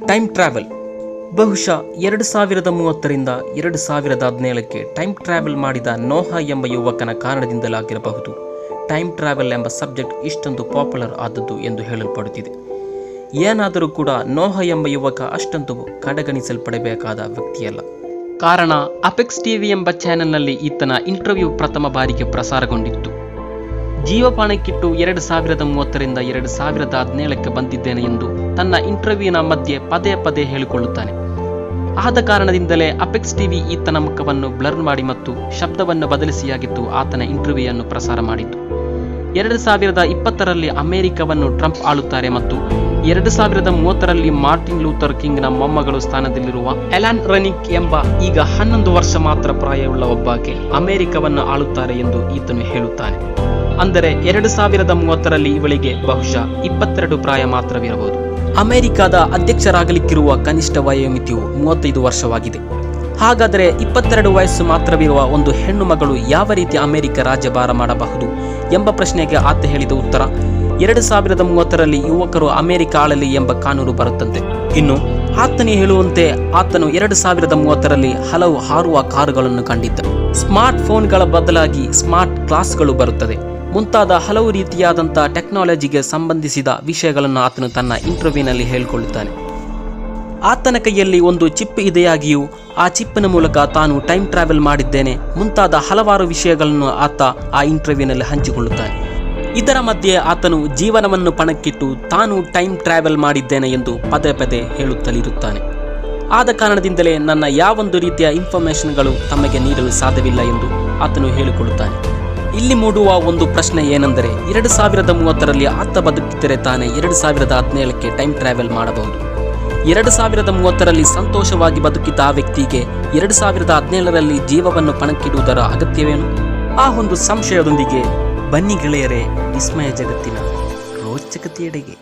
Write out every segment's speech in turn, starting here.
Time travel ಬಹುಶಃ 2030ರಿಂದ 2017ಕ್ಕೆ time travel ಮಾಡಿದ ನೋಹಾ ಎಂಬ ಯುವಕನ ಕಾರಣದಿಂದಲಾಗಿರಬಹುದು ಟೈಮ್ ಟ್ರಾವೆಲ್ ಎಂಬ ಸಬ್ಜೆಕ್ಟ್ ಇಷ್ಟೊಂದು ಪಾಪ್ಯುಲರ್ ಆದದ್ದು ಎಂದು ಹೇಳಲ್ಪಡುತ್ತಿದೆ. ಏನಾದರೂ ಕೂಡ ನೋಹಾ ಎಂಬ ಯುವಕ ಅಷ್ಟೊಂದು ಕಡೆಗಣಿಸಲ್ಪಡಬೇಕಾದ ವ್ಯಕ್ತಿಯಲ್ಲ. ಕಾರಣ ಅಪೆಕ್ಸ್ ಟಿವಿ ಎಂಬ ಚಾನೆಲ್ನಲ್ಲಿ ಈತನ ಇಂಟರ್ವ್ಯೂ ಪ್ರಥಮ ಬಾರಿಗೆ ಪ್ರಸಾರಗೊಂಡಿತ್ತು. ಜೀವಪಾಣಕ್ಕಿಟ್ಟು 2030ರಿಂದ 2017ಕ್ಕೆ ಬಂದಿದ್ದೇನೆ ಎಂದು ತನ್ನ ಇಂಟರ್ವ್ಯೂನ ಮಧ್ಯೆ ಪದೇ ಪದೇ ಹೇಳಿಕೊಳ್ಳುತ್ತಾನೆ. ಆದ ಕಾರಣದಿಂದಲೇ ಅಪೆಕ್ಸ್ ಟಿವಿ ಈತನ ಮುಖವನ್ನು ಬ್ಲರ್ ಮಾಡಿ ಮತ್ತು ಶಬ್ದವನ್ನು ಬದಲಿಸಿಯಾಗಿದ್ದು ಆತನ ಇಂಟರ್ವ್ಯೂಯನ್ನು ಪ್ರಸಾರ ಮಾಡಿತು. 2020ರಲ್ಲಿ ಅಮೆರಿಕವನ್ನು ಟ್ರಂಪ್ ಆಳುತ್ತಾರೆ ಮತ್ತು 2030ರಲ್ಲಿ ಮಾರ್ಟಿನ್ ಲೂಥರ್ ಕಿಂಗ್ನ ಮೊಮ್ಮಗಳು ಸ್ಥಾನದಲ್ಲಿರುವ ಎಲಾನ್ ರನಿಕ್ ಎಂಬ ಈಗ 11 ವರ್ಷ ಮಾತ್ರ ಪ್ರಾಯವುಳ್ಳ ಒಬ್ಬಾಕೆ ಅಮೆರಿಕವನ್ನು ಆಳುತ್ತಾರೆ ಎಂದು ಈತನು ಹೇಳುತ್ತಾನೆ. ಅಂದರೆ 2030ರಲ್ಲಿ ಇವಳಿಗೆ ಬಹುಶಃ 22 ಪ್ರಾಯ ಮಾತ್ರವಿರಬಹುದು. ಅಮೆರಿಕದ ಅಧ್ಯಕ್ಷರಾಗಲಿಕ್ಕಿರುವ ಕನಿಷ್ಠ ವಯೋಮಿತಿಯು 35 ವರ್ಷವಾಗಿದೆ. ಹಾಗಾದರೆ 22 ವಯಸ್ಸು ಮಾತ್ರವಿರುವ ಒಂದು ಹೆಣ್ಣು ಮಗಳು ಯಾವ ರೀತಿ ಅಮೆರಿಕ ರಾಜ್ಯಭಾರ ಮಾಡಬಹುದು ಎಂಬ ಪ್ರಶ್ನೆಗೆ ಆತ ಹೇಳಿದ ಉತ್ತರ 2030ರಲ್ಲಿ ಯುವಕರು ಅಮೆರಿಕ ಆಳಲಿ ಎಂಬ ಕಾನೂನು ಬರುತ್ತಂತೆ. ಇನ್ನು ಆತನೇ ಹೇಳುವಂತೆ ಆತನು 2030ರಲ್ಲಿ ಹಲವು ಹಾರುವ ಕಾರುಗಳನ್ನು ಕಂಡಿದ್ದ. ಸ್ಮಾರ್ಟ್ ಫೋನ್ಗಳ ಬದಲಾಗಿ ಸ್ಮಾರ್ಟ್ ಕ್ಲಾಸ್ಗಳು ಬರುತ್ತದೆ ಮುಂತಾದ ಹಲವು ರೀತಿಯಾದಂಥ ಟೆಕ್ನಾಲಜಿಗೆ ಸಂಬಂಧಿಸಿದ ವಿಷಯಗಳನ್ನು ಆತನು ತನ್ನ ಇಂಟರ್ವ್ಯೂನಲ್ಲಿ ಹೇಳಿಕೊಳ್ಳುತ್ತಾನೆ. ಆತನ ಕೈಯಲ್ಲಿ ಒಂದು ಚಿಪ್ ಇದೆಯಾಗಿಯೂ ಆ ಚಿಪ್ಪಿನ ಮೂಲಕ ತಾನು ಟೈಮ್ ಟ್ರಾವೆಲ್ ಮಾಡಿದ್ದೇನೆ ಮುಂತಾದ ಹಲವಾರು ವಿಷಯಗಳನ್ನು ಆತ ಆ ಇಂಟರ್ವ್ಯೂನಲ್ಲಿ ಹಂಚಿಕೊಳ್ಳುತ್ತಾನೆ. ಇದರ ಮಧ್ಯೆ ಆತನು ಜೀವನವನ್ನು ಪಣಕ್ಕಿಟ್ಟು ತಾನು ಟೈಮ್ ಟ್ರಾವೆಲ್ ಮಾಡಿದ್ದೇನೆ ಎಂದು ಪದೇ ಪದೇ ಹೇಳುತ್ತಲಿರುತ್ತಾನೆ. ಆದ ಕಾರಣದಿಂದಲೇ ನನ್ನ ಯಾವೊಂದು ರೀತಿಯ ಇನ್ಫಾರ್ಮೇಷನ್ಗಳು ತಮಗೆ ನೀಡಲು ಸಾಧ್ಯವಿಲ್ಲ ಎಂದು ಆತನು ಹೇಳಿಕೊಳ್ಳುತ್ತಾನೆ. ಇಲ್ಲಿ ಮೂಡುವ ಒಂದು ಪ್ರಶ್ನೆ ಏನೆಂದರೆ 2030ರಲ್ಲಿ ಆತ ಬದುಕಿದ್ದರೆ ತಾನೇ 2017ಕ್ಕೆ ಟೈಮ್ ಟ್ರಾವೆಲ್ ಮಾಡಬಹುದು. 2030ರಲ್ಲಿ ಸಂತೋಷವಾಗಿ ಬದುಕಿದ್ದ ಆ ವ್ಯಕ್ತಿಗೆ 2017ರಲ್ಲಿ ಜೀವವನ್ನು ಪಣಕ್ಕಿಡುವುದರ ಅಗತ್ಯವೇನು? ಆ ಒಂದು ಸಂಶಯದೊಂದಿಗೆ ಬನ್ನಿ ಗೆಳೆಯರೇ, ವಿಸ್ಮಯ ಜಗತ್ತಿನ ರೋಚಕತೆಯೆಡೆಗೆ.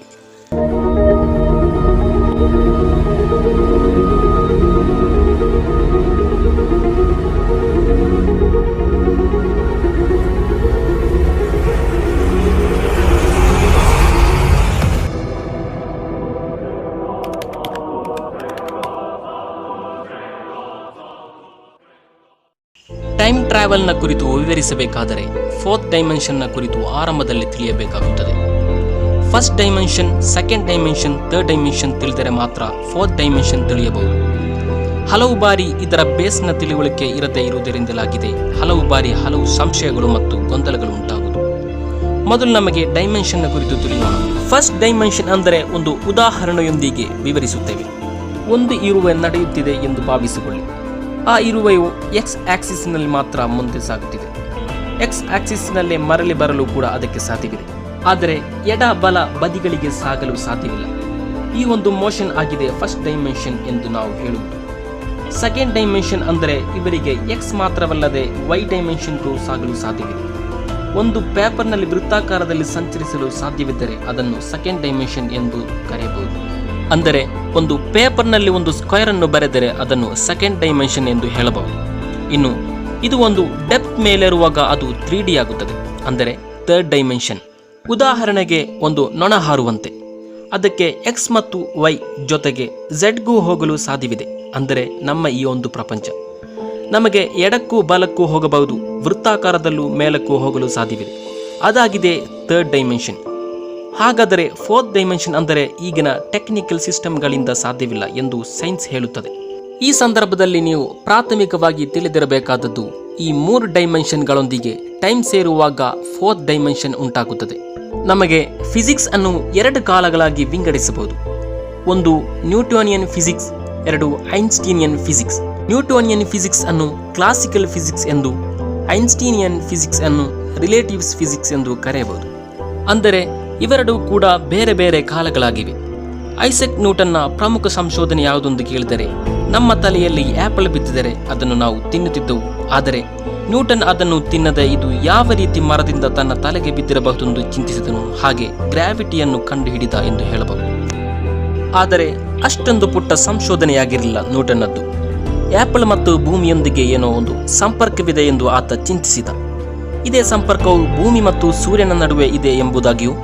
ಟೈಮ್ ಟ್ರಾವೆಲ್ನ ಕುರಿತು ವಿವರಿಸಬೇಕಾದರೆ 4th ಡೈಮೆನ್ಷನ್ನ ಕುರಿತು ಆರಂಭದಲ್ಲಿ ತಿಳಿಯಬೇಕಾಗುತ್ತದೆ. First dimension, second dimension, third dimension ತಿಳಿದರೆ ಮಾತ್ರ 4th ಡೈಮೆನ್ಷನ್ ತಿಳಿಯಬಹುದು. ಹಲವು ಬಾರಿ ಇದರ ಬೇಸ್ನ ತಿಳುವಳಿಕೆ ಇರದೇ ಇರುವುದರಿಂದಲಾಗಿದೆ ಹಲವು ಬಾರಿ ಹಲವು ಸಂಶಯಗಳು ಮತ್ತು ಗೊಂದಲಗಳು ಉಂಟಾಗುವುದು. ಮೊದಲು ನಮಗೆ ಡೈಮೆನ್ಷನ್ನ ಕುರಿತು ತಿಳಿಯೋಣ. ಫಸ್ಟ್ ಡೈಮೆನ್ಷನ್ ಅಂದರೆ ಒಂದು ಉದಾಹರಣೆಯೊಂದಿಗೆ ವಿವರಿಸುತ್ತೇವೆ. ಒಂದು ಇರುವೆ ನಡೆಯುತ್ತಿದೆ ಎಂದು ಭಾವಿಸಿಕೊಳ್ಳಿ. ಆ ಇರುವೆಯು ಎಕ್ಸ್ ಆಕ್ಸಿಸ್ನಲ್ಲಿ ಮಾತ್ರ ಮುಂದೆ ಸಾಗುತ್ತಿದೆ. ಎಕ್ಸ್ ಆಕ್ಸಿಸ್ನಲ್ಲೇ ಮರಳಿ ಬರಲು ಕೂಡ ಅದಕ್ಕೆ ಸಾಧ್ಯವಿದೆ, ಆದರೆ ಎಡ ಬಲ ಬದಿಗಳಿಗೆ ಸಾಗಲು ಸಾಧ್ಯವಿಲ್ಲ. ಈ ಒಂದು ಮೋಷನ್ ಆಗಿದೆ ಫಸ್ಟ್ ಡೈಮೆನ್ಷನ್ ಎಂದು ನಾವು ಹೇಳುವುದು. ಸೆಕೆಂಡ್ ಡೈಮೆನ್ಷನ್ ಅಂದರೆ ಇವರಿಗೆ ಎಕ್ಸ್ ಮಾತ್ರವಲ್ಲದೆ ವೈ ಡೈಮೆನ್ಷನ್ಗೂ ಸಾಗಲು ಸಾಧ್ಯವಿದೆ. ಒಂದು ಪೇಪರ್ನಲ್ಲಿ ವೃತ್ತಾಕಾರದಲ್ಲಿ ಸಂಚರಿಸಲು ಸಾಧ್ಯವಿದ್ದರೆ ಅದನ್ನು ಸೆಕೆಂಡ್ ಡೈಮೆನ್ಷನ್ ಎಂದು ಕರೆಯಬಹುದು. ಅಂದರೆ ಒಂದು ಪೇಪರ್ನಲ್ಲಿ ಒಂದು ಸ್ಕ್ವೇರ್ ಅನ್ನು ಬರೆದರೆ ಅದನ್ನು ಸೆಕೆಂಡ್ ಡೈಮೆನ್ಷನ್ ಎಂದು ಹೇಳಬಹುದು. ಇನ್ನು ಇದು ಒಂದು ಡೆಪ್ತ್ ಮೇಲಿರುವಾಗ ಅದು 3D ಆಗುತ್ತದೆ, ಅಂದರೆ ಥರ್ಡ್ ಡೈಮೆನ್ಷನ್. ಉದಾಹರಣೆಗೆ ಒಂದು ನೊಣ ಹಾರುವಂತೆ ಅದಕ್ಕೆ ಎಕ್ಸ್ ಮತ್ತು ವೈ ಜೊತೆಗೆ ಝೆಡ್ಗೂ ಹೋಗಲು ಸಾಧ್ಯವಿದೆ. ಅಂದರೆ ನಮ್ಮ ಈ ಒಂದು ಪ್ರಪಂಚ ನಮಗೆ ಎಡಕ್ಕೂ ಬಲಕ್ಕೂ ಹೋಗಬಹುದು, ವೃತ್ತಾಕಾರದಲ್ಲೂ ಮೇಲಕ್ಕೂ ಹೋಗಲು ಸಾಧ್ಯವಿದೆ. ಅದಾಗಿದೆ ಥರ್ಡ್ ಡೈಮೆನ್ಷನ್. ಹಾಗಾದರೆ 4th ಡೈಮೆನ್ಷನ್ ಅಂದರೆ ಈಗಿನ ಟೆಕ್ನಿಕಲ್ ಸಿಸ್ಟಮ್ಗಳಿಂದ ಸಾಧ್ಯವಿಲ್ಲ ಎಂದು ಸೈನ್ಸ್ ಹೇಳುತ್ತದೆ. ಈ ಸಂದರ್ಭದಲ್ಲಿ ನೀವು ಪ್ರಾಥಮಿಕವಾಗಿ ತಿಳಿದಿರಬೇಕಾದದ್ದು ಈ 3 ಡೈಮೆನ್ಷನ್ಗಳೊಂದಿಗೆ ಟೈಮ್ ಸೇರುವಾಗ 4th ಡೈಮೆನ್ಷನ್ ಉಂಟಾಗುತ್ತದೆ. ನಮಗೆ ಫಿಸಿಕ್ಸ್ ಅನ್ನು 2 ಕಾಲಗಳಾಗಿ ವಿಂಗಡಿಸಬಹುದು. ಒಂದು Newtonian physics, 2 Einsteinian physics. Newtonian physics ಅನ್ನು ಕ್ಲಾಸಿಕಲ್ ಫಿಸಿಕ್ಸ್ ಎಂದು, ಐನ್ಸ್ಟೀನಿಯನ್ ಫಿಸಿಕ್ಸ್ ಅನ್ನು ರಿಲೇಟಿವ್ಸ್ ಫಿಸಿಕ್ಸ್ ಎಂದು ಕರೆಯಬಹುದು. ಅಂದರೆ ಇವೆರಡೂ ಕೂಡ ಬೇರೆ ಬೇರೆ ಕಾಲಗಳಾಗಿವೆ. ಐಸೆಕ್ ನ್ಯೂಟನ್ನ ಪ್ರಮುಖ ಸಂಶೋಧನೆ ಯಾವುದೊಂದು ಕೇಳಿದರೆ, ನಮ್ಮ ತಲೆಯಲ್ಲಿ ಆ್ಯಪಲ್ ಬಿದ್ದಿದ್ದರೆ ಅದನ್ನು ನಾವು ತಿನ್ನುತ್ತಿದ್ದೆವು, ಆದರೆ ನ್ಯೂಟನ್ ಅದನ್ನು ತಿನ್ನದೆ ಇದು ಯಾವ ರೀತಿ ಮರದಿಂದ ತನ್ನ ತಲೆಗೆ ಬಿದ್ದಿರಬಹುದೆಂದು ಚಿಂತಿಸಿದನು, ಹಾಗೆ ಗ್ರಾವಿಟಿಯನ್ನು ಕಂಡುಹಿಡಿದ ಎಂದು ಹೇಳಬಹುದು. ಆದರೆ ಅಷ್ಟೊಂದು ಪುಟ್ಟ ಸಂಶೋಧನೆಯಾಗಿರಲಿಲ್ಲ ನ್ಯೂಟನ್ನದ್ದು. ಆ್ಯಪಲ್ ಮತ್ತು ಭೂಮಿಯೊಂದಿಗೆ ಏನೋ ಒಂದು ಸಂಪರ್ಕವಿದೆ ಎಂದು ಆತ ಚಿಂತಿಸಿದ. ಇದೇ ಸಂಪರ್ಕವು ಭೂಮಿ ಮತ್ತು ಸೂರ್ಯನ ನಡುವೆ ಇದೆ ಎಂಬುದಾಗಿಯೂ,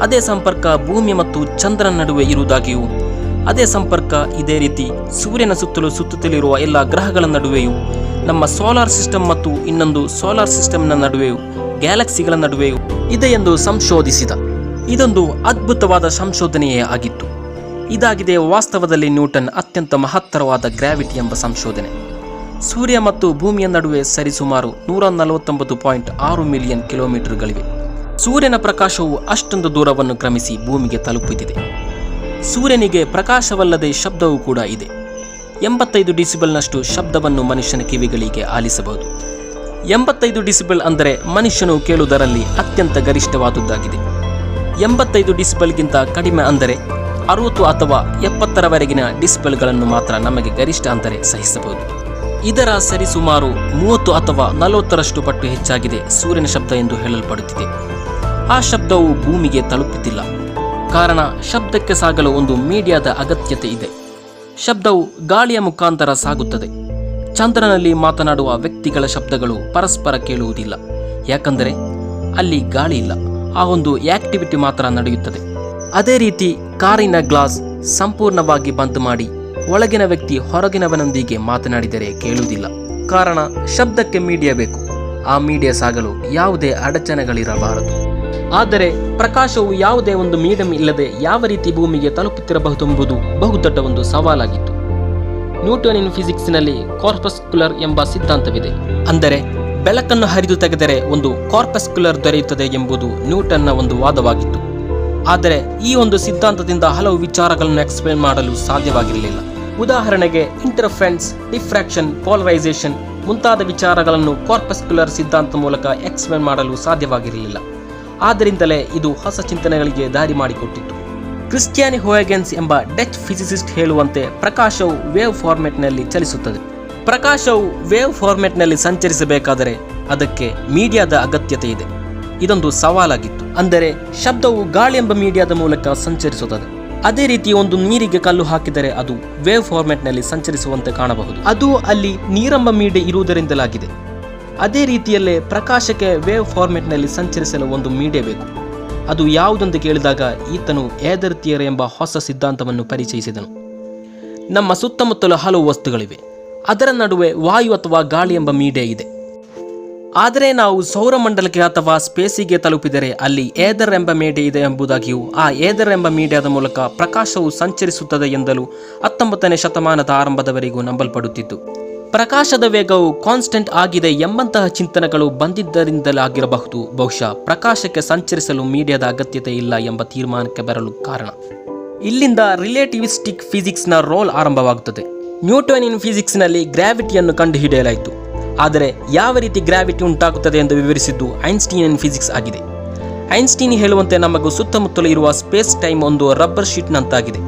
ಅದೇ ಸಂಪರ್ಕ ಭೂಮಿ ಮತ್ತು ಚಂದ್ರನ ನಡುವೆ ಇರುವುದಾಗಿಯೂ, ಅದೇ ಸಂಪರ್ಕ ಇದೇ ರೀತಿ ಸೂರ್ಯನ ಸುತ್ತಲೂ ಸುತ್ತುತ್ತಲಿರುವ ಎಲ್ಲ ಗ್ರಹಗಳ ನಡುವೆಯೂ ನಮ್ಮ ಸೋಲಾರ್ ಸಿಸ್ಟಮ್ ಮತ್ತು ಇನ್ನೊಂದು ಸೋಲಾರ್ ಸಿಸ್ಟಮ್ನ ನಡುವೆಯೂ ಗ್ಯಾಲಕ್ಸಿಗಳ ನಡುವೆಯೂ ಇದೆ ಎಂದು ಸಂಶೋಧಿಸಿದ. ಇದೊಂದು ಅದ್ಭುತವಾದ ಸಂಶೋಧನೆಯೇ ಆಗಿತ್ತು. ಇದಾಗಿದೆ ವಾಸ್ತವದಲ್ಲಿ ನ್ಯೂಟನ್ ಅತ್ಯಂತ ಮಹತ್ತರವಾದ ಗ್ರಾವಿಟಿ ಎಂಬ ಸಂಶೋಧನೆ. ಸೂರ್ಯ ಮತ್ತು ಭೂಮಿಯ ನಡುವೆ ಸರಿಸುಮಾರು 149.6 ಮಿಲಿಯನ್ ಕಿಲೋಮೀಟರ್ಗಳಿವೆ. ಸೂರ್ಯನ ಪ್ರಕಾಶವು ಅಷ್ಟೊಂದು ದೂರವನ್ನು ಕ್ರಮಿಸಿ ಭೂಮಿಗೆ ತಲುಪುತ್ತಿದೆ. ಸೂರ್ಯನಿಗೆ ಪ್ರಕಾಶವಲ್ಲದೆ ಶಬ್ದವೂ ಕೂಡ ಇದೆ. 85 ಡಿಸಿಬಲ್ನಷ್ಟು ಶಬ್ದವನ್ನು ಮನುಷ್ಯನ ಕಿವಿಗಳಿಗೆ ಆಲಿಸಬಹುದು. 85 ಡಿಸಿಬಲ್ ಅಂದರೆ ಮನುಷ್ಯನು ಕೇಳುವುದರಲ್ಲಿ ಅತ್ಯಂತ ಗರಿಷ್ಠವಾದುದಾಗಿದೆ. 85 ಡಿಸಿಬಲ್ಗಿಂತ ಕಡಿಮೆ ಅಂದರೆ 60 ಅಥವಾ 70ರವರೆಗಿನ ಡಿಸಿಬಲ್ಗಳನ್ನು ಮಾತ್ರ ನಮಗೆ ಗರಿಷ್ಠ ಅಂದರೆ ಸಹಿಸಬಹುದು. ಇದರ ಸರಿಸುಮಾರು 30 ಅಥವಾ 40ರಷ್ಟು ಪಟ್ಟು ಹೆಚ್ಚಾಗಿದೆ ಸೂರ್ಯನ ಶಬ್ದ ಎಂದು ಹೇಳಲ್ಪಡುತ್ತಿದೆ. ಆ ಶಬ್ದವು ಭೂಮಿಗೆ ತಲುಪುತ್ತಿಲ್ಲ. ಕಾರಣ ಶಬ್ದಕ್ಕೆ ಸಾಗಲು ಒಂದು ಮೀಡಿಯಾದ ಅಗತ್ಯತೆ ಇದೆ. ಶಬ್ದವು ಗಾಳಿಯ ಮುಖಾಂತರ ಸಾಗುತ್ತದೆ. ಚಂದ್ರನಲ್ಲಿ ಮಾತನಾಡುವ ವ್ಯಕ್ತಿಗಳ ಶಬ್ದಗಳು ಪರಸ್ಪರ ಕೇಳುವುದಿಲ್ಲ. ಯಾಕಂದರೆ ಅಲ್ಲಿ ಗಾಳಿ ಇಲ್ಲ. ಆ ಒಂದು ಆಕ್ಟಿವಿಟಿ ಮಾತ್ರ ನಡೆಯುತ್ತದೆ. ಅದೇ ರೀತಿ ಕಾರಿನ ಗ್ಲಾಸ್ ಸಂಪೂರ್ಣವಾಗಿ ಬಂದ್ ಮಾಡಿ ಒಳಗಿನ ವ್ಯಕ್ತಿ ಹೊರಗಿನವನೊಂದಿಗೆ ಮಾತನಾಡಿದರೆ ಕೇಳುವುದಿಲ್ಲ. ಕಾರಣ ಶಬ್ದಕ್ಕೆ ಮೀಡಿಯಾ ಬೇಕು. ಆ ಮೀಡಿಯಾ ಸಾಗಲು ಯಾವುದೇ ಅಡಚಣೆಗಳಿರಬಾರದು. ಆದರೆ ಪ್ರಕಾಶವು ಯಾವುದೇ ಒಂದು ಮೀಡಿಯಂ ಇಲ್ಲದೆ ಯಾವ ರೀತಿ ಭೂಮಿಗೆ ತಲುಪುತ್ತಿರಬಹುದೆಂಬುದು ಬಹುದೊಡ್ಡ ಒಂದು ಸವಾಲಾಗಿತ್ತು. ನ್ಯೂಟನಿಯನ್ ಫಿಸಿಕ್ಸ್ನಲ್ಲಿ ಕಾರ್ಪಸ್ಕ್ಯುಲರ್ ಎಂಬ ಸಿದ್ಧಾಂತವಿದೆ. ಅಂದರೆ ಬೆಳಕನ್ನು ಹರಿದು ತೆಗೆದರೆ ಒಂದು ಕಾರ್ಪಸ್ಕ್ಯುಲರ್ ದೊರೆಯುತ್ತದೆ ಎಂಬುದು ನ್ಯೂಟನ್ನ ಒಂದು ವಾದವಾಗಿತ್ತು. ಆದರೆ ಈ ಒಂದು ಸಿದ್ಧಾಂತದಿಂದ ಹಲವು ವಿಚಾರಗಳನ್ನು ಎಕ್ಸ್ಪ್ಲೇನ್ ಮಾಡಲು ಸಾಧ್ಯವಾಗಿರಲಿಲ್ಲ. ಉದಾಹರಣೆಗೆ ಇಂಟರ್ಫೆರೆನ್ಸ್, ಡಿಫ್ರಾಕ್ಷನ್, ಪೋಲರೈಸೇಷನ್ ಮುಂತಾದ ವಿಚಾರಗಳನ್ನು ಕಾರ್ಪಸ್ಕ್ಯುಲರ್ ಸಿದ್ಧಾಂತ ಮೂಲಕ ಎಕ್ಸ್ಪ್ಲೇನ್ ಮಾಡಲು ಸಾಧ್ಯವಾಗಿರಲಿಲ್ಲ. ಆದ್ದರಿಂದಲೇ ಇದು ಹೊಸ ಚಿಂತನೆಗಳಿಗೆ ದಾರಿ ಮಾಡಿಕೊಟ್ಟಿತ್ತು. ಕ್ರಿಸ್ಟಿಯಾನಿ ಹೊಯಗೆನ್ಸ್ ಎಂಬ ಡಚ್ ಫಿಸಿಸಿಸ್ಟ್ ಹೇಳುವಂತೆ ಪ್ರಕಾಶವು ವೇವ್ ಫಾರ್ಮೆಟ್ನಲ್ಲಿ ಚಲಿಸುತ್ತದೆ. ಪ್ರಕಾಶವು ವೇವ್ ಫಾರ್ಮೆಟ್ನಲ್ಲಿ ಸಂಚರಿಸಬೇಕಾದರೆ ಅದಕ್ಕೆ ಮೀಡಿಯಾದ ಅಗತ್ಯತೆ ಇದೆ. ಇದೊಂದು ಸವಾಲಾಗಿತ್ತು. ಅಂದರೆ ಶಬ್ದವು ಗಾಳಿ ಎಂಬ ಮೀಡಿಯಾದ ಮೂಲಕ ಸಂಚರಿಸುತ್ತದೆ. ಅದೇ ರೀತಿ ಒಂದು ನೀರಿಗೆ ಕಲ್ಲು ಹಾಕಿದರೆ ಅದು ವೇವ್ ಫಾರ್ಮೆಟ್ನಲ್ಲಿ ಸಂಚರಿಸುವಂತೆ ಕಾಣಬಹುದು. ಅದು ಅಲ್ಲಿ ನೀರೆಂಬ ಮೀಡಿಯಾ ಇರುವುದರಿಂದಲಾಗಿದೆ. ಅದೇ ರೀತಿಯಲ್ಲೇ ಪ್ರಕಾಶಕ್ಕೆ ವೇವ್ ಫಾರ್ಮೆಟ್ನಲ್ಲಿ ಸಂಚರಿಸಲು ಒಂದು ಮೀಡಿಯಾ ಬೇಕು. ಅದು ಯಾವುದೆಂದು ಕೇಳಿದಾಗ ಈತನು ಏದರ್ ಥಿಯರಿ ಎಂಬ ಹೊಸ ಸಿದ್ಧಾಂತವನ್ನು ಪರಿಚಯಿಸಿದನು. ನಮ್ಮ ಸುತ್ತಮುತ್ತಲು ಹಲವು ವಸ್ತುಗಳಿವೆ. ಅದರ ನಡುವೆ ವಾಯು ಅಥವಾ ಗಾಳಿ ಎಂಬ ಮೀಡಿಯಾ ಇದೆ. ಆದರೆ ನಾವು ಸೌರಮಂಡಲಕ್ಕೆ ಅಥವಾ ಸ್ಪೇಸಿಗೆ ತಲುಪಿದರೆ ಅಲ್ಲಿ ಏದರ್ ಎಂಬ ಮೀಡಿಯಾ ಇದೆ ಎಂಬುದಾಗಿಯೂ ಆ ಏದರ್ ಎಂಬ ಮೀಡಿಯಾದ ಮೂಲಕ ಪ್ರಕಾಶವು ಸಂಚರಿಸುತ್ತದೆ ಎಂದಲೂ 19ನೇ ಶತಮಾನದ ಆರಂಭದವರೆಗೂ ನಂಬಲ್ಪಡುತ್ತಿತ್ತು. ಪ್ರಕಾಶದ ವೇಗವು ಕಾನ್ಸ್ಟೆಂಟ್ ಆಗಿದೆ ಎಂಬಂತಹ ಚಿಂತನೆಗಳು ಬಂದಿದ್ದರಿಂದಲಾಗಿರಬಹುದು. ಬಹುಶಃ ಪ್ರಕಾಶಕ್ಕೆ ಸಂಚರಿಸಲು ಮೀಡಿಯಾದ ಅಗತ್ಯತೆ ಇಲ್ಲ ಎಂಬ ತೀರ್ಮಾನಕ್ಕೆ ಬರಲು ಕಾರಣ. ಇಲ್ಲಿಂದ ರಿಲೇಟಿವಿಸ್ಟಿಕ್ ಫಿಸಿಕ್ಸ್ನ ರೋಲ್ ಆರಂಭವಾಗುತ್ತದೆ. ನ್ಯೂಟನಿಯನ್ ಫಿಸಿಕ್ಸ್ನಲ್ಲಿ ಗ್ರಾವಿಟಿಯನ್ನು ಕಂಡುಹಿಡಿಯಲಾಯಿತು. ಆದರೆ ಯಾವ ರೀತಿ ಗ್ರಾವಿಟಿ ಉಂಟಾಗುತ್ತದೆ ಎಂದು ವಿವರಿಸಿದ್ದು ಐನ್ಸ್ಟೀನಿಯನ್ ಫಿಸಿಕ್ಸ್ ಆಗಿದೆ. ಐನ್ಸ್ಟೀನ್ ಹೇಳುವಂತೆ ನಮಗೂ ಸುತ್ತಮುತ್ತಲು ಇರುವ ಸ್ಪೇಸ್ ಟೈಮ್ ಒಂದು ರಬ್ಬರ್ ಶೀಟ್ನಂತಾಗಿದೆ.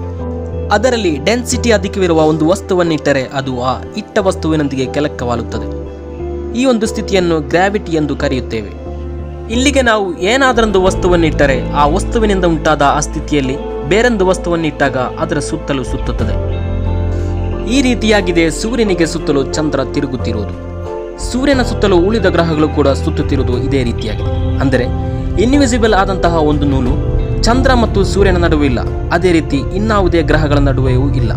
ಅದರಲ್ಲಿ ಡೆನ್ಸಿಟಿ ಅಧಿಕವಿರುವ ಒಂದು ವಸ್ತುವನ್ನಿಟ್ಟರೆ ಅದು ಆ ಇಟ್ಟ ವಸ್ತುವಿನೊಂದಿಗೆ ಕೆಳಕ್ಕೆ ಈ ಒಂದು ಸ್ಥಿತಿಯನ್ನು ಗ್ರಾವಿಟಿ ಎಂದು ಕರೆಯುತ್ತೇವೆ. ಇಲ್ಲಿಗೆ ನಾವು ಏನಾದರೊಂದು ವಸ್ತುವನ್ನಿಟ್ಟರೆ ಆ ವಸ್ತುವಿನಿಂದ ಉಂಟಾದ ಆ ಸ್ಥಿತಿಯಲ್ಲಿ ಬೇರೊಂದು ವಸ್ತುವನ್ನಿಟ್ಟಾಗ ಅದರ ಸುತ್ತಲೂ ಸುತ್ತುತ್ತದೆ. ಈ ರೀತಿಯಾಗಿದೆ ಸೂರ್ಯನಿಗೆ ಸುತ್ತಲೂ ಚಂದ್ರ ತಿರುಗುತ್ತಿರುವುದು. ಸೂರ್ಯನ ಸುತ್ತಲೂ ಉಳಿದ ಗ್ರಹಗಳು ಕೂಡ ಸುತ್ತುತ್ತಿರುವುದು ಇದೇ ರೀತಿಯಾಗಿದೆ. ಅಂದರೆ ಇನ್ವಿಸಿಬಲ್ ಆದಂತಹ ಒಂದು ನೂಲು ಚಂದ್ರ ಮತ್ತು ಸೂರ್ಯನ ನಡುವೆ ಇಲ್ಲ. ಅದೇ ರೀತಿ ಇನ್ನಾವುದೇ ಗ್ರಹಗಳ ನಡುವೆಯೂ ಇಲ್ಲ.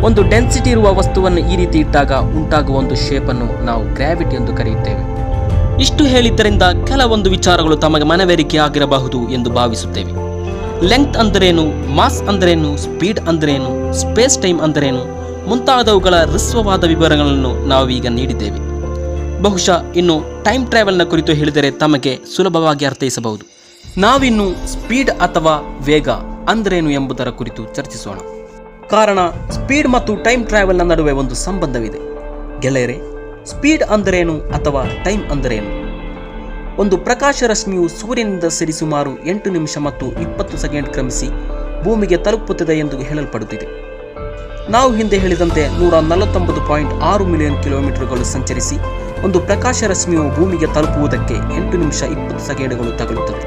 ಒಂದು ಡೆನ್ಸಿಟಿ ಇರುವ ವಸ್ತುವನ್ನು ಈ ರೀತಿ ಇಟ್ಟಾಗ ಉಂಟಾಗುವ ಒಂದು ಶೇಪನ್ನು ನಾವು ಗ್ರಾವಿಟಿ ಎಂದು ಕರೆಯುತ್ತೇವೆ. ಇಷ್ಟು ಹೇಳಿದ್ದರಿಂದ ಕೆಲವೊಂದು ವಿಚಾರಗಳು ತಮಗೆ ಮನವರಿಕೆ ಆಗಿರಬಹುದು ಎಂದು ಭಾವಿಸುತ್ತೇವೆ. ಲೆಂಗ್ತ್ ಅಂದರೇನು, ಮಾಸ್ ಅಂದರೇನು, ಸ್ಪೀಡ್ ಅಂದರೇನು, ಸ್ಪೇಸ್ ಟೈಮ್ ಅಂದರೇನು ಮುಂತಾದವುಗಳ ಹ್ರಸ್ವವಾದ ವಿವರಗಳನ್ನು ನಾವೀಗ ನೀಡಿದ್ದೇವೆ. ಬಹುಶಃ ಇನ್ನು ಟೈಮ್ ಟ್ರಾವೆಲ್ನ ಕುರಿತು ಹೇಳಿದರೆ ತಮಗೆ ಸುಲಭವಾಗಿ ಅರ್ಥೈಸಬಹುದು. ನಾವಿನ್ನು ಸ್ಪೀಡ್ ಅಥವಾ ವೇಗ ಅಂದ್ರೇನು ಎಂಬುದರ ಕುರಿತು ಚರ್ಚಿಸೋಣ. ಕಾರಣ ಸ್ಪೀಡ್ ಮತ್ತು ಟೈಮ್ ಟ್ರಾವೆಲ್ನ ನಡುವೆ ಒಂದು ಸಂಬಂಧವಿದೆ. ಗೆಳೆಯರೆ, ಸ್ಪೀಡ್ ಅಂದರೇನು ಅಥವಾ ಟೈಮ್ ಅಂದರೇನು? ಒಂದು ಪ್ರಕಾಶ ರಶ್ಮಿಯು ಸೂರ್ಯನಿಂದ ಸರಿಸುಮಾರು 8 ನಿಮಿಷ ಮತ್ತು 20 ಸೆಕೆಂಡ್ ಕ್ರಮಿಸಿ ಭೂಮಿಗೆ ತಲುಪುತ್ತದೆ ಎಂದು ಹೇಳಲ್ಪಡುತ್ತಿದೆ. ನಾವು ಹಿಂದೆ ಹೇಳಿದಂತೆ 149.6 ಮಿಲಿಯನ್ ಕಿಲೋಮೀಟರ್ಗಳು ಸಂಚರಿಸಿ ಒಂದು ಪ್ರಕಾಶ ರಶ್ಮಿಯು ಭೂಮಿಗೆ ತಲುಪುವುದಕ್ಕೆ 8 ನಿಮಿಷ 20 ಸೆಕೆಂಡ್ಗಳು ತಗಲುತ್ತದೆ.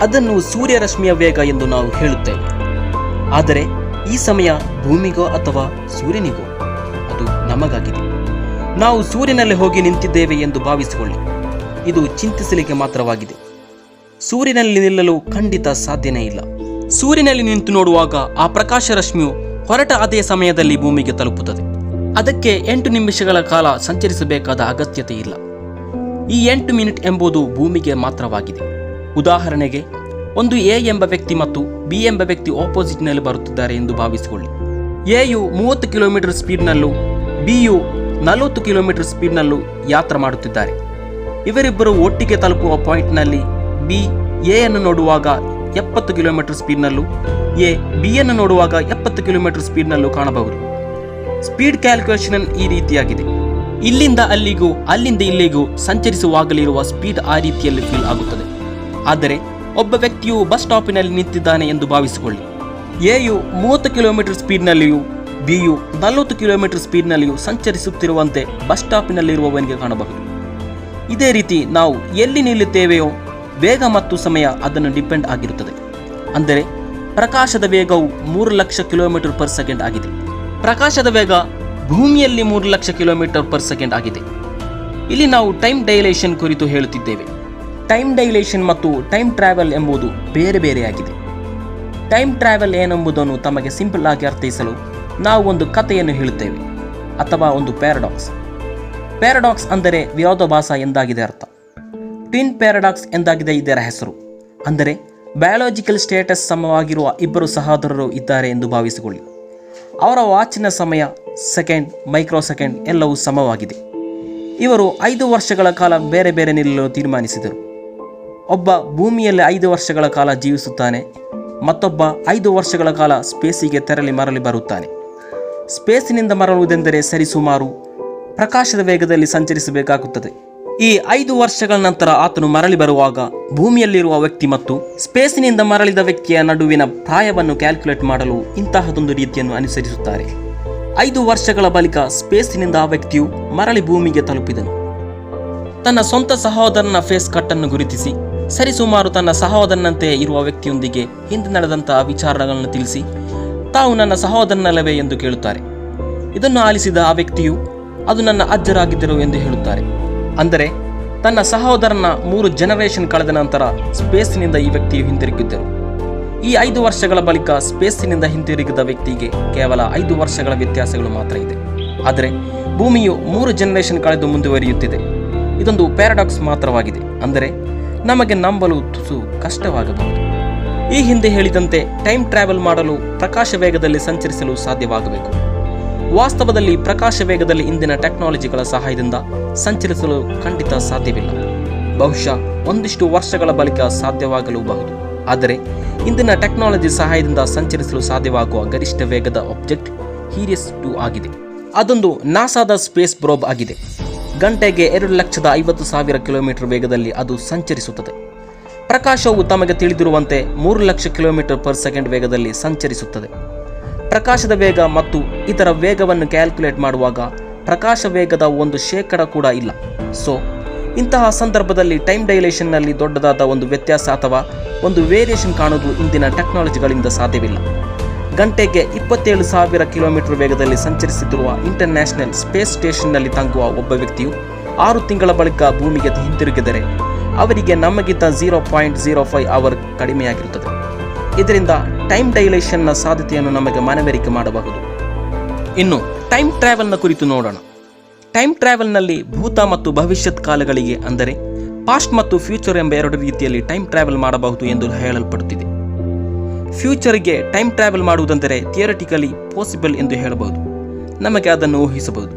ಅದನ್ನು ಸೂರ್ಯ ರಶ್ಮಿಯ ವೇಗ ಎಂದು ನಾವು ಹೇಳುತ್ತೇವೆ. ಆದರೆ ಈ ಸಮಯ ಭೂಮಿಗೋ ಅಥವಾ ಸೂರ್ಯನಿಗೋ ಅದು ನಮಗಾಗಿದೆ. ನಾವು ಸೂರ್ಯನಲ್ಲಿ ಹೋಗಿ ನಿಂತಿದ್ದೇವೆ ಎಂದು ಭಾವಿಸಿಕೊಳ್ಳಿ. ಇದು ಚಿಂತಿಸಲಿಕ್ಕೆ ಮಾತ್ರವಾಗಿದೆ. ಸೂರ್ಯನಲ್ಲಿ ನಿಲ್ಲಲು ಖಂಡಿತ ಸಾಧ್ಯನೇ ಇಲ್ಲ. ಸೂರ್ಯನಲ್ಲಿ ನಿಂತು ನೋಡುವಾಗ ಆ ಪ್ರಕಾಶ ರಶ್ಮಿಯು ಹೊರಟ ಅದೇ ಸಮಯದಲ್ಲಿ ಭೂಮಿಗೆ ತಲುಪುತ್ತದೆ. ಅದಕ್ಕೆ 8 ನಿಮಿಷಗಳ ಕಾಲ ಸಂಚರಿಸಬೇಕಾದ ಅಗತ್ಯತೆ ಇಲ್ಲ. ಈ 8 ಮಿನಿಟ್ ಎಂಬುದು ಭೂಮಿಗೆ ಮಾತ್ರವಾಗಿದೆ. ಉದಾಹರಣೆಗೆ, ಒಂದು ಎ ಎಂಬ ವ್ಯಕ್ತಿ ಮತ್ತು ಬಿ ಎಂಬ ವ್ಯಕ್ತಿ ಆಪೋಸಿಟ್ನಲ್ಲಿ ಬರುತ್ತಿದ್ದಾರೆ ಎಂದು ಭಾವಿಸಿಕೊಳ್ಳಿ. ಎಯು 30 ಕಿಲೋಮೀಟರ್ ಸ್ಪೀಡ್ನಲ್ಲೂ ಬಿಯು 40 ಕಿಲೋಮೀಟರ್ ಸ್ಪೀಡ್ನಲ್ಲೂ ಯಾತ್ರೆ ಮಾಡುತ್ತಿದ್ದಾರೆ. ಇವರಿಬ್ಬರು ಒಟ್ಟಿಗೆ ತಲುಪುವ ಪಾಯಿಂಟ್ನಲ್ಲಿ ಬಿ ಎಯನ್ನು ನೋಡುವಾಗ 70 ಕಿಲೋಮೀಟರ್ ಸ್ಪೀಡ್ನಲ್ಲೂ ಎ ಬಿಯನ್ನು ನೋಡುವಾಗ 70 ಕಿಲೋಮೀಟರ್ ಸ್ಪೀಡ್ನಲ್ಲೂ ಕಾಣಬಹುದು. ಸ್ಪೀಡ್ ಕ್ಯಾಲ್ಕುಲೇಷನ್ ಈ ರೀತಿಯಾಗಿದೆ. ಇಲ್ಲಿಂದ ಅಲ್ಲಿಗೂ ಅಲ್ಲಿಂದ ಇಲ್ಲಿಗೂ ಸಂಚರಿಸುವಾಗಲಿರುವ ಸ್ಪೀಡ್ ಆ ರೀತಿಯಲ್ಲಿ ಫೀಲ್ ಆಗುತ್ತದೆ. ಆದರೆ ಒಬ್ಬ ವ್ಯಕ್ತಿಯು ಬಸ್ ಸ್ಟಾಪಿನಲ್ಲಿ ನಿಂತಿದ್ದಾನೆ ಎಂದು ಭಾವಿಸಿಕೊಳ್ಳಿ. ಎಯು 30 ಕಿಲೋಮೀಟರ್ ಸ್ಪೀಡ್ನಲ್ಲಿಯೂ ಬಿಯು 40 ಕಿಲೋಮೀಟರ್ ಸ್ಪೀಡ್ನಲ್ಲಿಯೂ ಸಂಚರಿಸುತ್ತಿರುವಂತೆ ಬಸ್ ಸ್ಟಾಪಿನಲ್ಲಿರುವವನಿಗೆ ಕಾಣಬಹುದು. ಇದೇ ರೀತಿ ನಾವು ಎಲ್ಲಿ ನಿಲ್ಲುತ್ತೇವೆಯೋ ವೇಗ ಮತ್ತು ಸಮಯ ಅದನ್ನು ಡಿಪೆಂಡ್ ಆಗಿರುತ್ತದೆ. ಅಂದರೆ ಪ್ರಕಾಶದ ವೇಗವು 3 ಲಕ್ಷ ಕಿಲೋಮೀಟರ್ ಪರ್ ಸೆಕೆಂಡ್ ಆಗಿದೆ. ಪ್ರಕಾಶದ ವೇಗ ಭೂಮಿಯಲ್ಲಿ 3 ಲಕ್ಷ ಕಿಲೋಮೀಟರ್ ಪರ್ ಸೆಕೆಂಡ್ ಆಗಿದೆ. ಇಲ್ಲಿ ನಾವು ಟೈಮ್ ಡೈಲೇಷನ್ ಕುರಿತು ಹೇಳುತ್ತಿದ್ದೇವೆ. ಟೈಮ್ ಡೈಲೇಷನ್ ಮತ್ತು ಟೈಮ್ ಟ್ರಾವೆಲ್ ಎಂಬುದು ಬೇರೆ ಬೇರೆಯಾಗಿದೆ. ಟೈಮ್ ಟ್ರಾವೆಲ್ ಏನೆಂಬುದನ್ನು ತಮಗೆ ಸಿಂಪಲ್ ಆಗಿ ಅರ್ಥೈಸಲು ನಾವು ಒಂದು ಕಥೆಯನ್ನು ಹೇಳುತ್ತೇವೆ, ಅಥವಾ ಒಂದು ಪ್ಯಾರಡಾಕ್ಸ್. ಪ್ಯಾರಡಾಕ್ಸ್ ಅಂದರೆ ವಿರೋಧಾಭಾಸ ಎಂದಾಗಿದೆ ಅರ್ಥ. ಟ್ವಿನ್ ಪ್ಯಾರಡಾಕ್ಸ್ ಎಂದಾಗಿದೆ ಇದರ ಹೆಸರು. ಅಂದರೆ ಬಯಾಲಜಿಕಲ್ ಸ್ಟೇಟಸ್ ಸಮವಾಗಿರುವ ಇಬ್ಬರು ಸಹೋದರರು ಇದ್ದಾರೆ ಎಂದು ಭಾವಿಸಿಕೊಳ್ಳಿ. ಅವರ ವಾಚಿನ ಸಮಯ, ಸೆಕೆಂಡ್, ಮೈಕ್ರೋ ಸೆಕೆಂಡ್ ಎಲ್ಲವೂ ಸಮವಾಗಿದೆ. ಇವರು 5 ವರ್ಷಗಳ ಕಾಲ ಬೇರೆ ಬೇರೆ ನಿಲ್ಲಲು ತೀರ್ಮಾನಿಸಿದರು. ಒಬ್ಬ ಭೂಮಿಯಲ್ಲಿ 5 ವರ್ಷಗಳ ಕಾಲ ಜೀವಿಸುತ್ತಾನೆ, ಮತ್ತೊಬ್ಬ 5 ವರ್ಷಗಳ ಕಾಲ ಸ್ಪೇಸಿಗೆ ಮರಳಿ ಬರುತ್ತಾನೆ. ಸ್ಪೇಸಿನಿಂದ ಮರಳುವುದೆಂದರೆ ಸರಿಸುಮಾರು ಪ್ರಕಾಶದ ವೇಗದಲ್ಲಿ ಸಂಚರಿಸಬೇಕಾಗುತ್ತದೆ. ಈ 5 ವರ್ಷಗಳ ನಂತರ ಆತನು ಮರಳಿ ಬರುವಾಗ ಭೂಮಿಯಲ್ಲಿರುವ ವ್ಯಕ್ತಿ ಮತ್ತು ಸ್ಪೇಸಿನಿಂದ ಮರಳಿದ ವ್ಯಕ್ತಿಯ ನಡುವಿನ ಪ್ರಾಯವನ್ನು ಕ್ಯಾಲ್ಕುಲೇಟ್ ಮಾಡಲು ಇಂತಹದೊಂದು ರೀತಿಯನ್ನು ಅನುಸರಿಸುತ್ತಾರೆ. 5 ವರ್ಷಗಳ ಬಳಿಕ ಸ್ಪೇಸಿನಿಂದ ಆ ವ್ಯಕ್ತಿಯು ಮರಳಿ ಭೂಮಿಗೆ ತಲುಪಿದನು. ತನ್ನ ಸ್ವಂತ ಸಹೋದರನ ಫೇಸ್ ಕಟ್ಟನ್ನು ಗುರುತಿಸಿ ಸರಿಸುಮಾರು ತನ್ನ ಸಹೋದರನಂತೆಯೇ ಇರುವ ವ್ಯಕ್ತಿಯೊಂದಿಗೆ ಹಿಂದೆ ನಡೆದಂತಹ ವಿಚಾರಗಳನ್ನು ತಿಳಿಸಿ ತಾವು ನನ್ನ ಸಹೋದರನಲ್ಲವೇ ಎಂದು ಕೇಳುತ್ತಾರೆ. ಇದನ್ನು ಆಲಿಸಿದ ಆ ವ್ಯಕ್ತಿಯು ಅದು ನನ್ನ ಅಜ್ಜರಾಗಿದ್ದರು ಎಂದು ಹೇಳುತ್ತಾರೆ. ಅಂದರೆ ತನ್ನ ಸಹೋದರನ 3 ಜನರೇಷನ್ ಕಳೆದ ನಂತರ ಸ್ಪೇಸಿನಿಂದ ಈ ವ್ಯಕ್ತಿಯು ಹಿಂತಿರುಗಿದ್ದರು. ಈ 5 ವರ್ಷಗಳ ಬಳಿಕ ಸ್ಪೇಸಿನಿಂದ ಹಿಂತಿರುಗಿದ ವ್ಯಕ್ತಿಗೆ ಕೇವಲ 5 ವರ್ಷಗಳ ವ್ಯತ್ಯಾಸಗಳು ಮಾತ್ರ ಇದೆ. ಆದರೆ ಭೂಮಿಯು 3 ಜನರೇಷನ್ ಕಳೆದು ಮುಂದುವರಿಯುತ್ತಿದೆ. ಇದೊಂದು ಪ್ಯಾರಡಾಕ್ಸ್ ಮಾತ್ರವಾಗಿದೆ. ಅಂದರೆ ನಮಗೆ ನಂಬಲು ತುಸು ಕಷ್ಟವಾಗಬಹುದು. ಈ ಹಿಂದೆ ಹೇಳಿದಂತೆ ಟೈಮ್ ಟ್ರಾವೆಲ್ ಮಾಡಲು ಪ್ರಕಾಶ ವೇಗದಲ್ಲಿ ಸಂಚರಿಸಲು ಸಾಧ್ಯವಾಗಬೇಕು. ವಾಸ್ತವದಲ್ಲಿ ಪ್ರಕಾಶ ವೇಗದಲ್ಲಿ ಇಂದಿನ ಟೆಕ್ನಾಲಜಿಗಳ ಸಹಾಯದಿಂದ ಸಂಚರಿಸಲು ಖಂಡಿತ ಸಾಧ್ಯವಿಲ್ಲ. ಬಹುಶಃ ಒಂದಿಷ್ಟು ವರ್ಷಗಳ ಬಳಿಕ ಸಾಧ್ಯವಾಗಲೂಬಹುದು. ಆದರೆ ಇಂದಿನ ಟೆಕ್ನಾಲಜಿ ಸಹಾಯದಿಂದ ಸಂಚರಿಸಲು ಸಾಧ್ಯವಾಗುವ ಗರಿಷ್ಠ ವೇಗದ ಆಬ್ಜೆಕ್ಟ್ ಹೀರಿಯಸ್ 2 ಆಗಿದೆ. ಅದೊಂದು ನಾಸಾದ ಸ್ಪೇಸ್ ಪ್ರೋಬ್ ಆಗಿದೆ. ಗಂಟೆಗೆ 2,50,000 ಕಿಲೋಮೀಟರ್ ವೇಗದಲ್ಲಿ ಅದು ಸಂಚರಿಸುತ್ತದೆ. ಪ್ರಕಾಶವು ತಮಗೆ ತಿಳಿದಿರುವಂತೆ 3 ಲಕ್ಷ ಕಿಲೋಮೀಟರ್ ಪರ್ ಸೆಕೆಂಡ್ ವೇಗದಲ್ಲಿ ಸಂಚರಿಸುತ್ತದೆ. ಪ್ರಕಾಶದ ವೇಗ ಮತ್ತು ಇದರ ವೇಗವನ್ನು ಕ್ಯಾಲ್ಕುಲೇಟ್ ಮಾಡುವಾಗ ಪ್ರಕಾಶ ವೇಗದ 1% ಕೂಡ ಇಲ್ಲ. ಸೊ ಇಂತಹ ಸಂದರ್ಭದಲ್ಲಿ ಟೈಮ್ ಡೈಲೇಷನ್ನಲ್ಲಿ ದೊಡ್ಡದಾದ ಒಂದು ವ್ಯತ್ಯಾಸ ಅಥವಾ ಒಂದು ವೇರಿಯೇಷನ್ ಕಾಣುವುದು ಇಂದಿನ ಟೆಕ್ನಾಲಜಿಗಳಿಂದ ಸಾಧ್ಯವಿಲ್ಲ. ಗಂಟೆಗೆ 27,000 ಕಿಲೋಮೀಟರ್ ವೇಗದಲ್ಲಿ ಸಂಚರಿಸುತ್ತಿರುವ ಇಂಟರ್ನ್ಯಾಷನಲ್ ಸ್ಪೇಸ್ ಸ್ಟೇಷನ್ನಲ್ಲಿ ತಂಗುವ ಒಬ್ಬ ವ್ಯಕ್ತಿಯು 6 ತಿಂಗಳ ಬಳಿಕ ಭೂಮಿಗೆ ಹಿಂತಿರುಗಿದರೆ ಅವರಿಗೆ ನಮಗಿಂತ 0.05 ಅವರ್ ಕಡಿಮೆಯಾಗಿರುತ್ತದೆ. ಇದರಿಂದ ಟೈಮ್ ಡೈಲೇಷನ್ನ ಸಾಧ್ಯತೆಯನ್ನು ನಮಗೆ ಮನವರಿಕೆ ಮಾಡಬಹುದು. ಇನ್ನು ಟೈಮ್ ಟ್ರಾವೆಲ್ನ ಕುರಿತು ನೋಡೋಣ. ಟೈಮ್ ಟ್ರಾವೆಲ್ನಲ್ಲಿ ಭೂತ ಮತ್ತು ಭವಿಷ್ಯತ್ ಕಾಲಗಳಿಗೆ, ಅಂದರೆ ಪಾಸ್ಟ್ ಮತ್ತು ಫ್ಯೂಚರ್ ಎಂಬ 2 ರೀತಿಯಲ್ಲಿ ಟೈಮ್ ಟ್ರಾವೆಲ್ ಮಾಡಬಹುದು ಎಂದು ಹೇಳಲ್ಪಡುತ್ತಿದೆ. ಫ್ಯೂಚರ್ಗೆ ಟೈಮ್ ಟ್ರಾವೆಲ್ ಮಾಡುವುದೆಂದರೆ ಥಿಯರಿಟಿಕಲಿ ಪಾಸಿಬಲ್ ಎಂದು ಹೇಳಬಹುದು. ನಮಗೆ ಅದನ್ನು ಊಹಿಸಬಹುದು.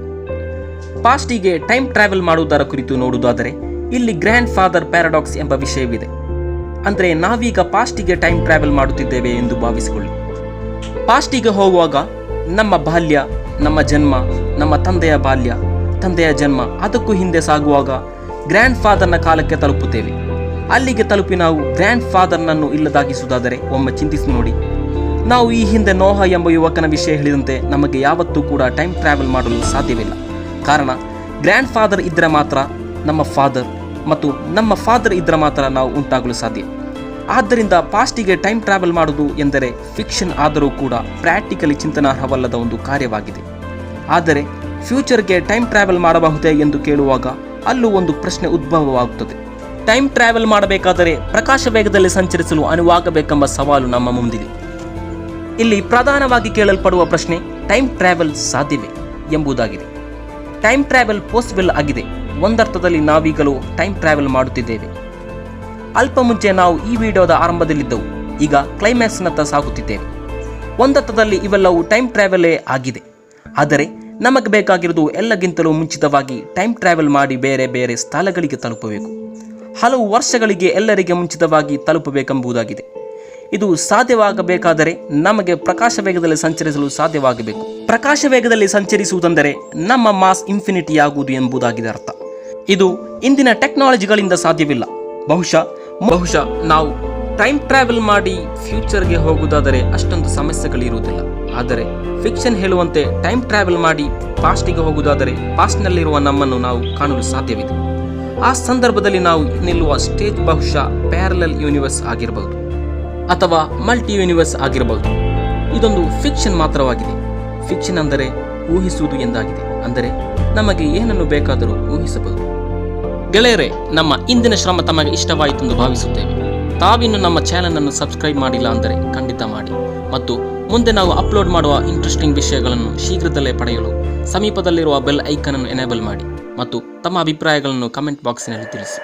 ಪಾಸ್ಟಿಗೆ ಟೈಮ್ ಟ್ರಾವೆಲ್ ಮಾಡುವುದರ ಕುರಿತು ನೋಡುವುದಾದರೆ ಇಲ್ಲಿ ಗ್ರ್ಯಾಂಡ್ ಫಾದರ್ ಪ್ಯಾರಡಾಕ್ಸ್ ಎಂಬ ವಿಷಯವಿದೆ. ಅಂದರೆ ನಾವೀಗ ಪಾಸ್ಟಿಗೆ ಟೈಮ್ ಟ್ರಾವೆಲ್ ಮಾಡುತ್ತಿದ್ದೇವೆ ಎಂದು ಭಾವಿಸಿಕೊಳ್ಳಿ. ಪಾಸ್ಟಿಗೆ ಹೋಗುವಾಗ ನಮ್ಮ ಬಾಲ್ಯ, ನಮ್ಮ ಜನ್ಮ, ನಮ್ಮ ತಂದೆಯ ಬಾಲ್ಯ, ತಂದೆಯ ಜನ್ಮ, ಅದಕ್ಕೂ ಹಿಂದೆ ಸಾಗುವಾಗ ಗ್ರ್ಯಾಂಡ್ ಫಾದರ್ನ ಕಾಲಕ್ಕೆ ತಲುಪುತ್ತೇವೆ. ಅಲ್ಲಿಗೆ ತಲುಪಿ ನಾವು ಗ್ರ್ಯಾಂಡ್ ಫಾದರ್ನನ್ನು ಇಲ್ಲದಾಗಿಸುವುದಾದರೆ ಒಮ್ಮೆ ಚಿಂತಿಸಿ ನೋಡಿ. ನಾವು ಈ ಹಿಂದೆ ನೋಹ ಎಂಬ ಯುವಕನ ವಿಷಯ ಹೇಳಿದಂತೆ ನಮಗೆ ಯಾವತ್ತೂ ಕೂಡ ಟೈಮ್ ಟ್ರಾವೆಲ್ ಮಾಡಲು ಸಾಧ್ಯವಿಲ್ಲ. ಕಾರಣ ಗ್ರ್ಯಾಂಡ್ ಫಾದರ್ ಇದ್ದರೆ ಮಾತ್ರ ನಮ್ಮ ಫಾದರ್, ಮತ್ತು ನಮ್ಮ ಫಾದರ್ ಇದ್ದರೆ ಮಾತ್ರ ನಾವು ಉಂಟಾಗಲು ಸಾಧ್ಯ. ಆದ್ದರಿಂದ ಪಾಸ್ಟಿಗೆ ಟೈಮ್ ಟ್ರಾವೆಲ್ ಮಾಡುವುದು ಎಂದರೆ ಫಿಕ್ಷನ್ ಆದರೂ ಕೂಡ ಪ್ರಾಕ್ಟಿಕಲಿ ಚಿಂತನಾರ್ಹವಲ್ಲದ ಒಂದು ಕಾರ್ಯವಾಗಿದೆ. ಆದರೆ ಫ್ಯೂಚರ್ಗೆ ಟೈಮ್ ಟ್ರಾವೆಲ್ ಮಾಡಬಹುದೇ ಎಂದು ಕೇಳುವಾಗ ಅಲ್ಲೂ ಒಂದು ಪ್ರಶ್ನೆ ಉದ್ಭವವಾಗುತ್ತದೆ. ಟೈಮ್ ಟ್ರಾವೆಲ್ ಮಾಡಬೇಕಾದರೆ ಪ್ರಕಾಶ ವೇಗದಲ್ಲಿ ಸಂಚರಿಸಲು ಅನುವಾಗಬೇಕೆಂಬ ಸವಾಲು ನಮ್ಮ ಮುಂದಿದೆ. ಇಲ್ಲಿ ಪ್ರಧಾನವಾಗಿ ಕೇಳಲ್ಪಡುವ ಪ್ರಶ್ನೆ ಟೈಮ್ ಟ್ರಾವೆಲ್ ಸಾಧ್ಯವೇ ಎಂಬುದಾಗಿದೆ. ಟೈಮ್ ಟ್ರಾವೆಲ್ ಪಾಸಿಬಲ್ ಆಗಿದೆ. ಒಂದರ್ಥದಲ್ಲಿ ನಾವೀಗಲೂ ಟೈಮ್ ಟ್ರಾವೆಲ್ ಮಾಡುತ್ತಿದ್ದೇವೆ. ಅಲ್ಪ ಮುಂಚೆ ನಾವು ಈ ವಿಡಿಯೋದ ಆರಂಭದಲ್ಲಿದ್ದವು, ಈಗ ಕ್ಲೈಮ್ಯಾಕ್ಸ್ನತ್ತ ಸಾಗುತ್ತಿದ್ದೇವೆ. ಒಂದರ್ಥದಲ್ಲಿ ಇವೆಲ್ಲವೂ ಟೈಮ್ ಟ್ರಾವೆಲೇ ಆಗಿದೆ. ಆದರೆ ನಮಗೆ ಬೇಕಾಗಿರುವುದು ಎಲ್ಲಕ್ಕಿಂತಲೂ ಮುಂಚಿತವಾಗಿ ಟೈಮ್ ಟ್ರಾವೆಲ್ ಮಾಡಿ ಬೇರೆ ಬೇರೆ ಸ್ಥಳಗಳಿಗೆ ತಲುಪಬೇಕು. ಹಲವು ವರ್ಷಗಳಿಗೆ ಎಲ್ಲರಿಗೆ ಮುಂಚಿತವಾಗಿ ತಲುಪಬೇಕೆಂಬುದಾಗಿದೆ. ಇದು ಸಾಧ್ಯವಾಗಬೇಕಾದರೆ ನಮಗೆ ಪ್ರಕಾಶ ವೇಗದಲ್ಲಿ ಸಂಚರಿಸಲು ಸಾಧ್ಯವಾಗಬೇಕು. ಪ್ರಕಾಶ ವೇಗದಲ್ಲಿ ಸಂಚರಿಸುವುದೆಂದರೆ ನಮ್ಮ ಮಾಸ್ ಇನ್ಫಿನಿಟಿ ಆಗುವುದು ಎಂಬುದಾಗಿದೆ ಅರ್ಥ. ಇದು ಇಂದಿನ ಟೆಕ್ನಾಲಜಿಗಳಿಂದ ಸಾಧ್ಯವಿಲ್ಲ. ಬಹುಶಃ ನಾವು ಟೈಮ್ ಟ್ರಾವೆಲ್ ಮಾಡಿ ಫ್ಯೂಚರ್ಗೆ ಹೋಗುವುದಾದರೆ ಅಷ್ಟೊಂದು ಸಮಸ್ಯೆಗಳಿರುವುದಿಲ್ಲ. ಆದರೆ ಫಿಕ್ಷನ್ ಹೇಳುವಂತೆ ಟೈಮ್ ಟ್ರಾವೆಲ್ ಮಾಡಿ ಪಾಸ್ಟಿಗೆ ಹೋಗುವುದಾದರೆ ಪಾಸ್ಟ್ನಲ್ಲಿರುವ ನಮ್ಮನ್ನು ನಾವು ಕಾಣಲು ಸಾಧ್ಯವಿದೆ. ಆ ಸಂದರ್ಭದಲ್ಲಿ ನಾವು ನಿಲ್ಲುವ ಸ್ಟೇಜ್ ಬಹುಶಃ ಪ್ಯಾರಲಲ್ ಯೂನಿವರ್ಸ್ ಆಗಿರಬಹುದು ಅಥವಾ ಮಲ್ಟಿ ಯೂನಿವರ್ಸ್ ಆಗಿರಬಹುದು. ಇದೊಂದು ಫಿಕ್ಷನ್ ಮಾತ್ರವಾಗಿದೆ. ಫಿಕ್ಷನ್ ಅಂದರೆ ಊಹಿಸುವುದು ಎಂದಾಗಿದೆ. ಅಂದರೆ ನಮಗೆ ಏನನ್ನು ಬೇಕಾದರೂ ಊಹಿಸಬಹುದು. ಗೆಳೆಯರೇ, ನಮ್ಮ ಇಂದಿನ ಶ್ರಮ ತಮಗೆ ಇಷ್ಟವಾಯಿತು ಎಂದು ಭಾವಿಸುತ್ತೇವೆ. ತಾವಿನ್ನು ನಮ್ಮ ಚಾನೆಲ್ ಅನ್ನು ಸಬ್ಸ್ಕ್ರೈಬ್ ಮಾಡಿಲ್ಲ ಅಂದರೆ ಖಂಡಿತ ಮಾಡಿ ಮತ್ತು ಮುಂದೆ ನಾವು ಅಪ್ಲೋಡ್ ಮಾಡುವ ಇಂಟ್ರೆಸ್ಟಿಂಗ್ ವಿಷಯಗಳನ್ನು ಶೀಘ್ರದಲ್ಲೇ ಪಡೆಯಲು ಸಮೀಪದಲ್ಲಿರುವ ಬೆಲ್ ಐಕನ್ ಅನ್ನು ಎನೇಬಲ್ ಮಾಡಿ ಮತ್ತು ತಮ್ಮ ಅಭಿಪ್ರಾಯಗಳನ್ನು ಕಮೆಂಟ್ ಬಾಕ್ಸಿನಲ್ಲಿ ತಿಳಿಸಿ.